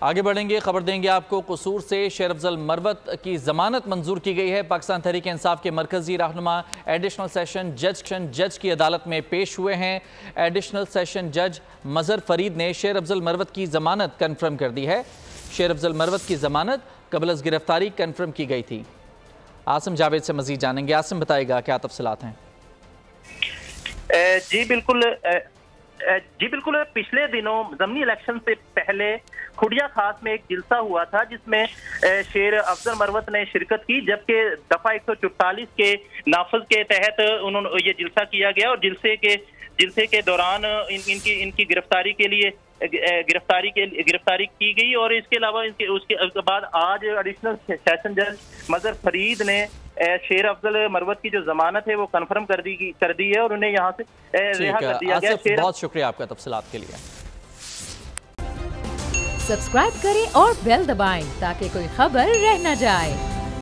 आगे बढ़ेंगे, खबर देंगे आपको। कसूर से शेर अफजल मरवत की जमानत मंजूर की गई है। पाकिस्तान तहरीक इंसाफ के मरकजी रहनुमा एडिशनल सेशन जज की अदालत में पेश हुए हैं। एडिशनल सेशन जज मजहर फरीद ने शेर अफजल मरवत की जमानत कन्फर्म कर दी है। शेर अफजल मरवत की जमानत कबल अज़ गिरफ्तारी कन्फर्म की गई थी। आसिम जावेद से मजीद जानेंगे। आसिम बताएगा क्या तफसीलात हैं। जी बिल्कुल पिछले दिनों ज़मीनी इलेक्शन से पहले खुड़िया खास में एक जिलसा हुआ था जिसमें शेर अफजल मरवत ने शिरकत की, जबकि दफा 144 के नाफज के तहत उन्होंने ये जिलसा किया गया और जिलसे के दौरान इनकी गिरफ्तारी के लिए गिरफ्तारी की गई। और इसके अलावा उसके बाद आज एडिशनल सेशन जज मजहर फरीद ने शेर अफजल मरवत की जो जमानत है वो कंफर्म कर दी है और उन्हें यहाँ से रिहा कर दिया गया। बहुत शुक्रिया आपका तफसीलात के लिए। सब्सक्राइब करें और बेल दबाएं ताकि कोई खबर रह न जाए।